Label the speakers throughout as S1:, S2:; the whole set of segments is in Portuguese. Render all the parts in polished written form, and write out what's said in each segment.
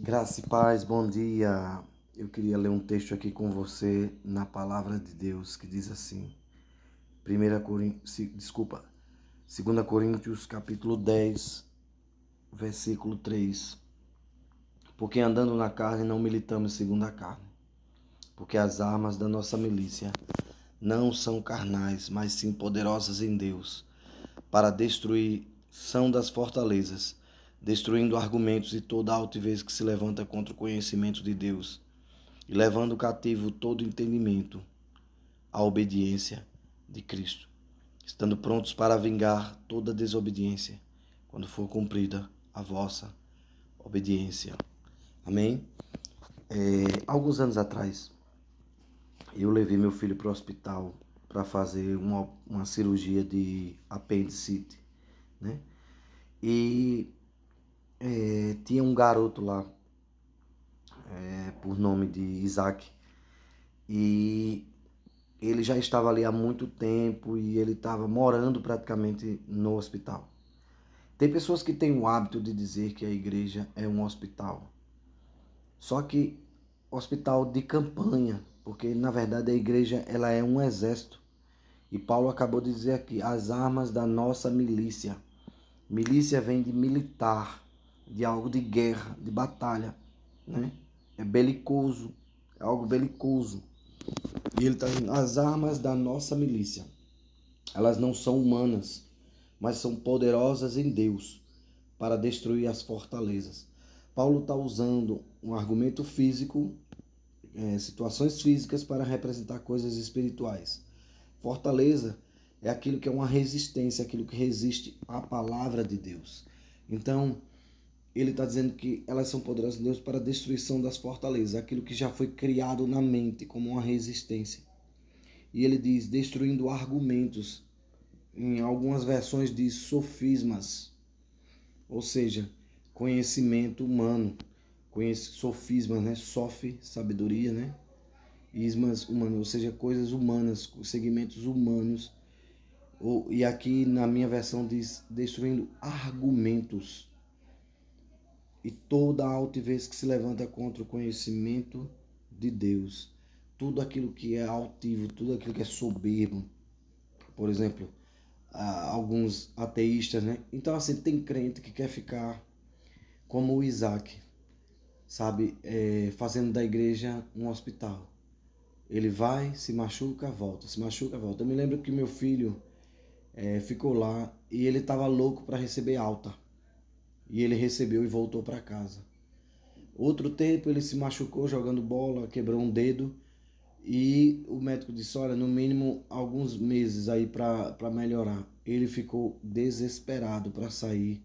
S1: Graça e paz, bom dia. Eu queria ler um texto aqui com você na palavra de Deus que diz assim, 2 Coríntios capítulo 10, versículo 3. Porque andando na carne não militamos segundo a carne, porque as armas da nossa milícia não são carnais, mas sim poderosas em Deus, para a destruição das fortalezas, destruindo argumentos e toda altivez que se levanta contra o conhecimento de Deus, e levando cativo todo entendimento à obediência de Cristo, estando prontos para vingar toda desobediência, quando for cumprida a vossa obediência. Amém? Alguns anos atrás, eu levei meu filho para o hospital para fazer uma cirurgia de apendicite, né? E tinha um garoto lá, por nome de Isaac, e ele já estava ali há muito tempo e ele estava morando praticamente no hospital. Tem pessoas que têm o hábito de dizer que a igreja é um hospital. Só que hospital de campanha, porque na verdade a igreja ela é um exército. E Paulo acabou de dizer aqui, as armas da nossa milícia. Milícia vem de militar, de algo de guerra, de batalha, né? É belicoso, é algo belicoso. E ele está dizendo, as armas da nossa milícia, elas não são humanas, mas são poderosas em Deus para destruir as fortalezas. Paulo está usando um argumento físico, situações físicas para representar coisas espirituais. Fortaleza é aquilo que é uma resistência, aquilo que resiste à palavra de Deus. Então, ele está dizendo que elas são poderosas em Deus para a destruição das fortalezas, aquilo que já foi criado na mente como uma resistência. E ele diz, destruindo argumentos, em algumas versões diz sofismas, ou seja, conhecimento humano, sofismas, né? Sof, sabedoria, né? Ismas humanos, ou seja, coisas humanas, segmentos humanos. E aqui na minha versão diz destruindo argumentos e toda altivez que se levanta contra o conhecimento de Deus. Tudo aquilo que é altivo, tudo aquilo que é soberbo. Por exemplo, alguns ateístas, né? Então, assim, tem crente que quer ficar como o Isaac, sabe? Fazendo da igreja um hospital. Ele vai, se machuca, volta, se machuca, volta. Eu me lembro que meu filho ficou lá e ele estava louco para receber alta. E ele recebeu e voltou para casa. Outro tempo ele se machucou jogando bola, quebrou um dedo e o médico disse, olha, no mínimo alguns meses aí para melhorar. Ele ficou desesperado para sair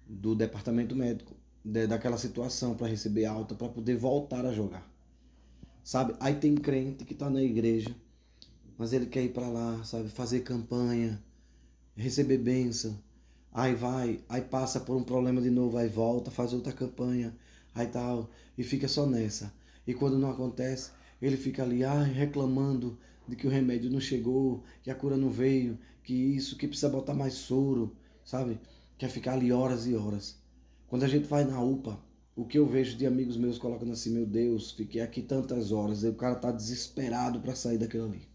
S1: do departamento médico, daquela situação, para receber alta, para poder voltar a jogar. Sabe? Aí tem crente que está na igreja, mas ele quer ir para lá, sabe? Fazer campanha, receber bênção. Aí vai, aí passa por um problema de novo, aí volta, faz outra campanha, aí tal, e fica só nessa. E quando não acontece, ele fica ali, reclamando de que o remédio não chegou, que a cura não veio, que isso, que precisa botar mais soro, sabe? Quer ficar ali horas e horas. Quando a gente vai na UPA, o que eu vejo de amigos meus colocando assim, meu Deus, fiquei aqui tantas horas, e o cara tá desesperado para sair daquilo ali.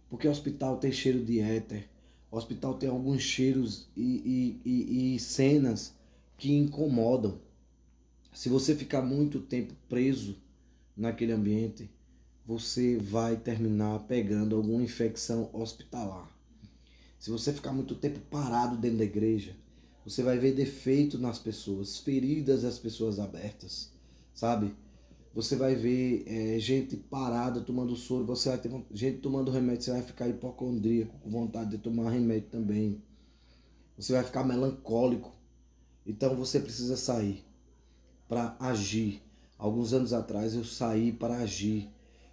S1: Porque o hospital tem cheiro de éter, o hospital tem alguns cheiros e cenas que incomodam. Se você ficar muito tempo preso naquele ambiente, você vai terminar pegando alguma infecção hospitalar. Se você ficar muito tempo parado dentro da igreja, você vai ver defeito nas pessoas, feridas das pessoas abertas, sabe? Você vai ver gente parada tomando soro, você vai ter gente tomando remédio, você vai ficar hipocondríaco, com vontade de tomar remédio também. Você vai ficar melancólico. Então você precisa sair para agir. Alguns anos atrás eu saí para agir,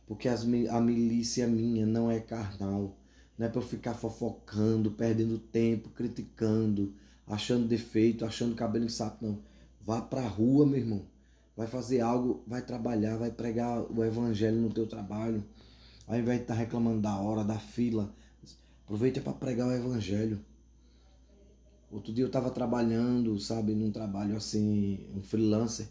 S1: porque a milícia minha não é carnal. Não é para eu ficar fofocando, perdendo tempo, criticando, achando defeito, achando cabelo em saco, não. Vá para a rua, meu irmão. Vai fazer algo, vai trabalhar, vai pregar o evangelho no teu trabalho. Ao invés de estar reclamando da hora, da fila, aproveita para pregar o evangelho. Outro dia eu estava trabalhando, sabe, num trabalho assim, um freelancer.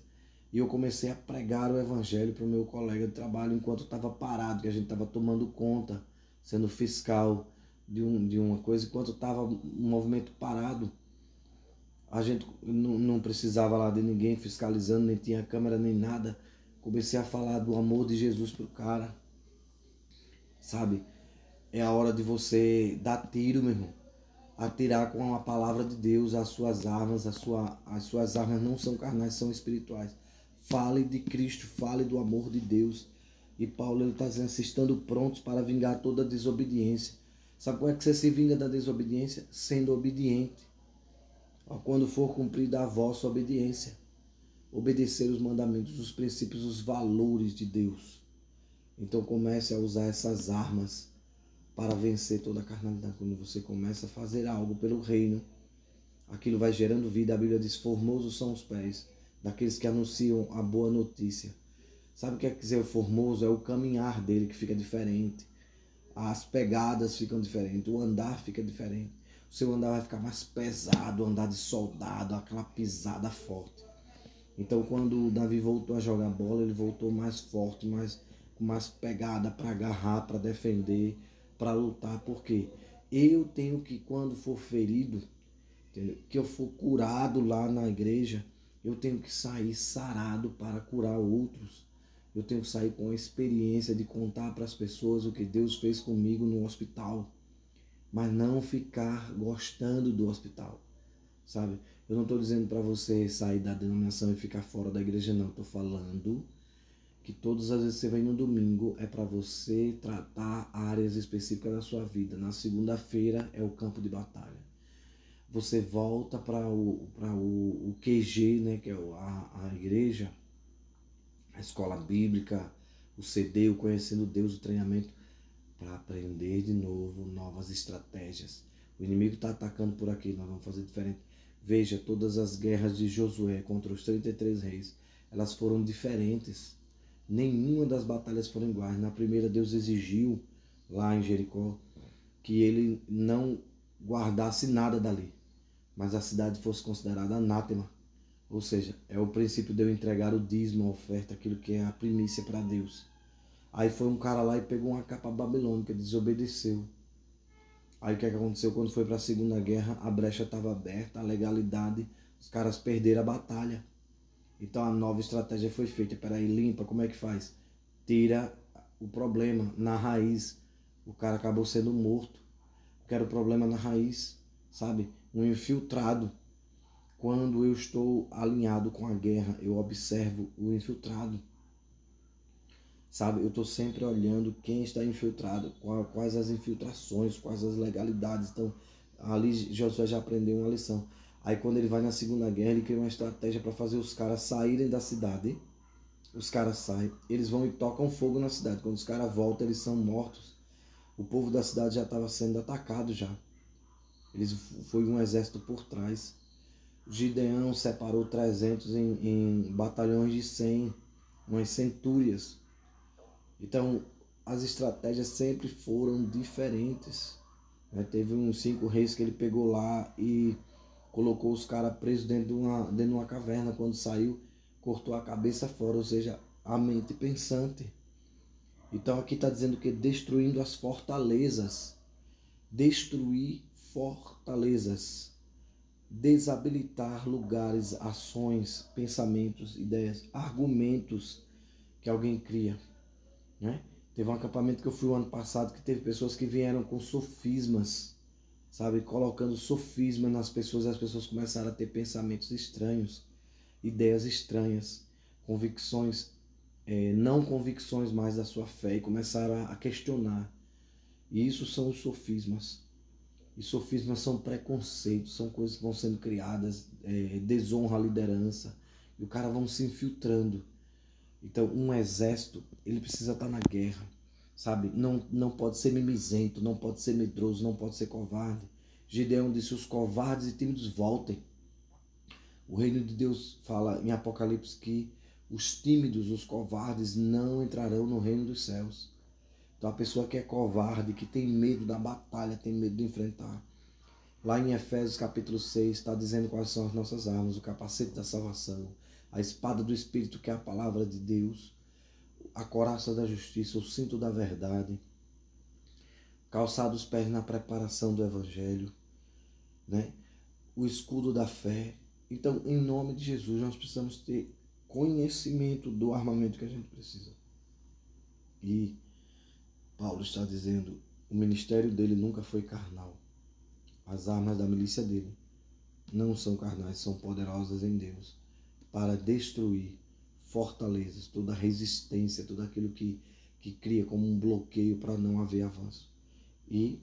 S1: E eu comecei a pregar o evangelho para o meu colega de trabalho enquanto eu estava parado, que a gente estava tomando conta, sendo fiscal de uma coisa. Enquanto estava um movimento parado, a gente não precisava lá de ninguém fiscalizando, nem tinha câmera, nem nada. Comecei a falar do amor de Jesus pro cara, sabe? É a hora de você dar tiro, meu irmão. Atirar com a palavra de Deus as suas armas. As suas armas não são carnais, são espirituais. Fale de Cristo, fale do amor de Deus. E Paulo está dizendo assim, estando prontos para vingar toda desobediência. Sabe como é que você se vinga da desobediência? Sendo obediente. Quando for cumprida a vossa obediência. Obedecer os mandamentos, os princípios, os valores de Deus. Então comece a usar essas armas para vencer toda a carnalidade. Quando você começa a fazer algo pelo reino, aquilo vai gerando vida. A Bíblia diz, formosos são os pés daqueles que anunciam a boa notícia. Sabe o que quer dizer o formoso? É o caminhar dele que fica diferente. As pegadas ficam diferentes, o andar fica diferente. O seu andar vai ficar mais pesado, andar de soldado, aquela pisada forte. Então quando o Davi voltou a jogar bola, ele voltou mais forte, com mais pegada para agarrar, para defender, para lutar. Porque eu tenho que, quando for ferido, entendeu? Que eu for curado lá na igreja, eu tenho que sair sarado para curar outros. Eu tenho que sair com a experiência de contar para as pessoas o que Deus fez comigo no hospital. Mas não ficar gostando do hospital, sabe? Eu não estou dizendo para você sair da denominação e ficar fora da igreja, não. Estou falando que todas as vezes que você vem no domingo é para você tratar áreas específicas da sua vida. Na segunda-feira é o campo de batalha. Você volta para o QG, né, que é a igreja, a escola bíblica, o CD, o Conhecendo Deus, o treinamento, para aprender de novo novas estratégias. O inimigo está atacando por aqui, nós vamos fazer diferente. Veja, todas as guerras de Josué contra os 33 reis, elas foram diferentes. Nenhuma das batalhas foram iguais. Na primeira, Deus exigiu, lá em Jericó, que ele não guardasse nada dali, mas a cidade fosse considerada anátema. Ou seja, é o princípio de eu entregar o dízimo, a oferta, aquilo que é a primícia para Deus. Aí foi um cara lá e pegou uma capa babilônica, desobedeceu. Aí o que aconteceu? Quando foi para a Segunda Guerra, a brecha estava aberta, a legalidade, os caras perderam a batalha. Então a nova estratégia foi feita. Peraí, limpa, como é que faz? Tira o problema na raiz. O cara acabou sendo morto. Porque era o problema na raiz, sabe? Um infiltrado. Quando eu estou alinhado com a guerra, eu observo o infiltrado. Sabe, eu estou sempre olhando quem está infiltrado, quais as infiltrações, quais as legalidades. Então, ali Josué já aprendeu uma lição. Aí quando ele vai na Segunda Guerra, ele cria uma estratégia para fazer os caras saírem da cidade. Os caras saem, eles vão e tocam fogo na cidade. Quando os caras voltam, eles são mortos. O povo da cidade já estava sendo atacado já. Foi um exército por trás. Gideão separou 300 em batalhões de 100, umas centúrias. Então, as estratégias sempre foram diferentes. Teve uns 5 reis que ele pegou lá e colocou os caras presos dentro de uma caverna. Quando saiu, cortou a cabeça fora, ou seja, a mente pensante. Então aqui está dizendo que destruindo as fortalezas. Destruir fortalezas. Desabilitar lugares, ações, pensamentos, ideias, argumentos que alguém cria. Né? Teve um acampamento que eu fui o ano passado que teve pessoas que vieram com sofismas, sabe? Colocando sofisma nas pessoas e as pessoas começaram a ter pensamentos estranhos, ideias estranhas, convicções, não convicções mais da sua fé e começaram a questionar. E isso são os sofismas. E sofismas são preconceitos, são coisas que vão sendo criadas, desonra a liderança, e o cara vão se infiltrando. Então, um exército, ele precisa estar na guerra, sabe? Não pode ser mimizento, não pode ser medroso, não pode ser covarde. Gideão disse, os covardes e tímidos voltem. O reino de Deus fala em Apocalipse que os tímidos, os covardes não entrarão no reino dos céus. Então, a pessoa que é covarde, que tem medo da batalha, tem medo de enfrentar, Lá em Efésios capítulo 6 está dizendo quais são as nossas armas: o capacete da salvação, a espada do Espírito, que é a palavra de Deus, a couraça da justiça, o cinto da verdade, calçar os pés na preparação do Evangelho, né? O escudo da fé. Então, em nome de Jesus, nós precisamos ter conhecimento do armamento que a gente precisa. E Paulo está dizendo, o ministério dele nunca foi carnal. As armas da milícia dele não são carnais, são poderosas em Deus para destruir fortalezas, toda resistência, tudo aquilo que cria como um bloqueio para não haver avanço. E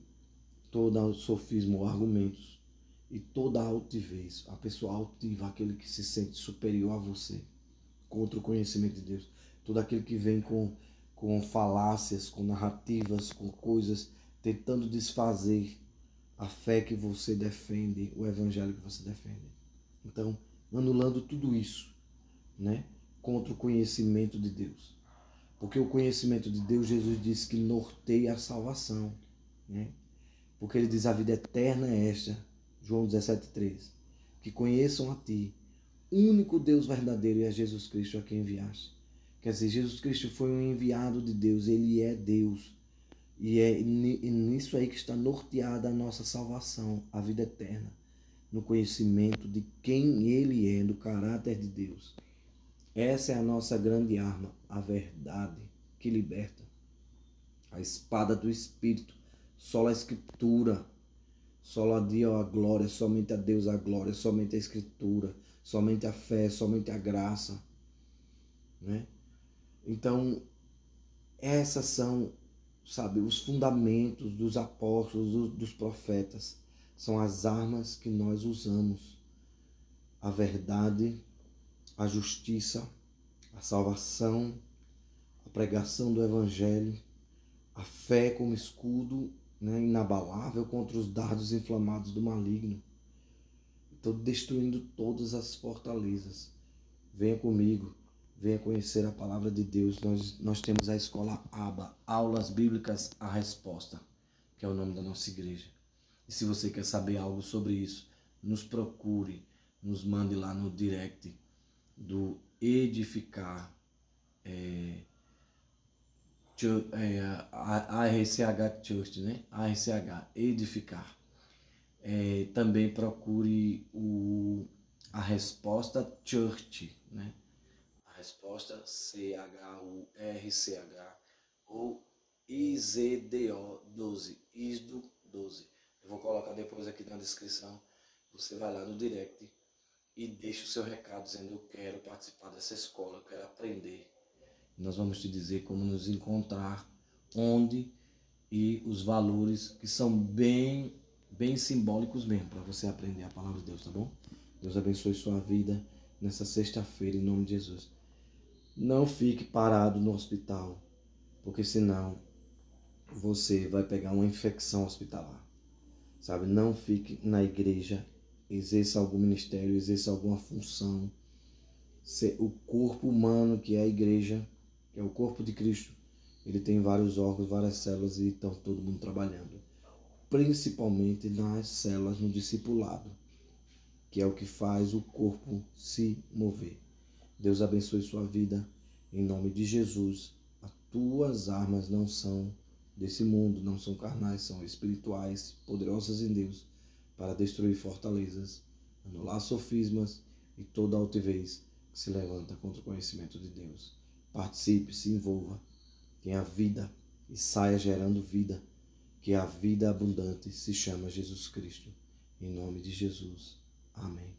S1: todo sofismo, argumentos e toda altivez, a pessoa altiva, aquele que se sente superior a você, contra o conhecimento de Deus, todo aquele que vem com falácias, com narrativas, com coisas, tentando desfazer a fé que você defende, o evangelho que você defende. Então, anulando tudo isso, né, contra o conhecimento de Deus. Porque o conhecimento de Deus, Jesus disse que norteia a salvação, né? Porque ele diz: a vida eterna é esta, João 17,3, que conheçam a ti, único Deus verdadeiro, e a Jesus Cristo a quem enviaste. Quer dizer, Jesus Cristo foi um enviado de Deus, ele é Deus. E é nisso aí que está norteada a nossa salvação, a vida eterna, no conhecimento de quem ele é, do caráter de Deus. Essa é a nossa grande arma, a verdade que liberta. A espada do Espírito, só a Escritura, só a Deus a glória, somente a Deus a glória, somente a Escritura, somente a fé, somente a graça, né? Então, essas são, sabe, os fundamentos dos apóstolos, dos profetas, são as armas que nós usamos. A verdade, a justiça, a salvação, a pregação do Evangelho, a fé como escudo, né, inabalável contra os dardos inflamados do maligno. Então, destruindo todas as fortalezas. Venha comigo, venha conhecer a palavra de Deus. Nós temos a escola ABA, Aulas Bíblicas à Resposta, que é o nome da nossa igreja. E se você quer saber algo sobre isso, nos procure, nos mande lá no direct do Edificar, ARCH Church, né? ARCH, Edificar. Também procure a Resposta Church, né? A Resposta CHURCH ou IZDO12, ISDO 12. Eu vou colocar depois aqui na descrição. Você vai lá no direct e deixa o seu recado dizendo: eu quero participar dessa escola, eu quero aprender. Nós vamos te dizer como nos encontrar, onde, e os valores que são bem simbólicos mesmo, para você aprender a palavra de Deus, tá bom? Deus abençoe sua vida nessa sexta-feira, em nome de Jesus. Não fique parado no hospital, porque senão você vai pegar uma infecção hospitalar, sabe? Não fique na igreja, exerça algum ministério, exerça alguma função. O corpo humano, que é a igreja, que é o corpo de Cristo, ele tem vários órgãos, várias células, e estão todo mundo trabalhando. Principalmente nas células, no discipulado, que é o que faz o corpo se mover. Deus abençoe sua vida, em nome de Jesus. As tuas armas não são desse mundo, não são carnais, são espirituais, poderosas em Deus, para destruir fortalezas, anular sofismas e toda altivez que se levanta contra o conhecimento de Deus. Participe, se envolva, tenha vida e saia gerando vida, que a vida abundante se chama Jesus Cristo. Em nome de Jesus. Amém.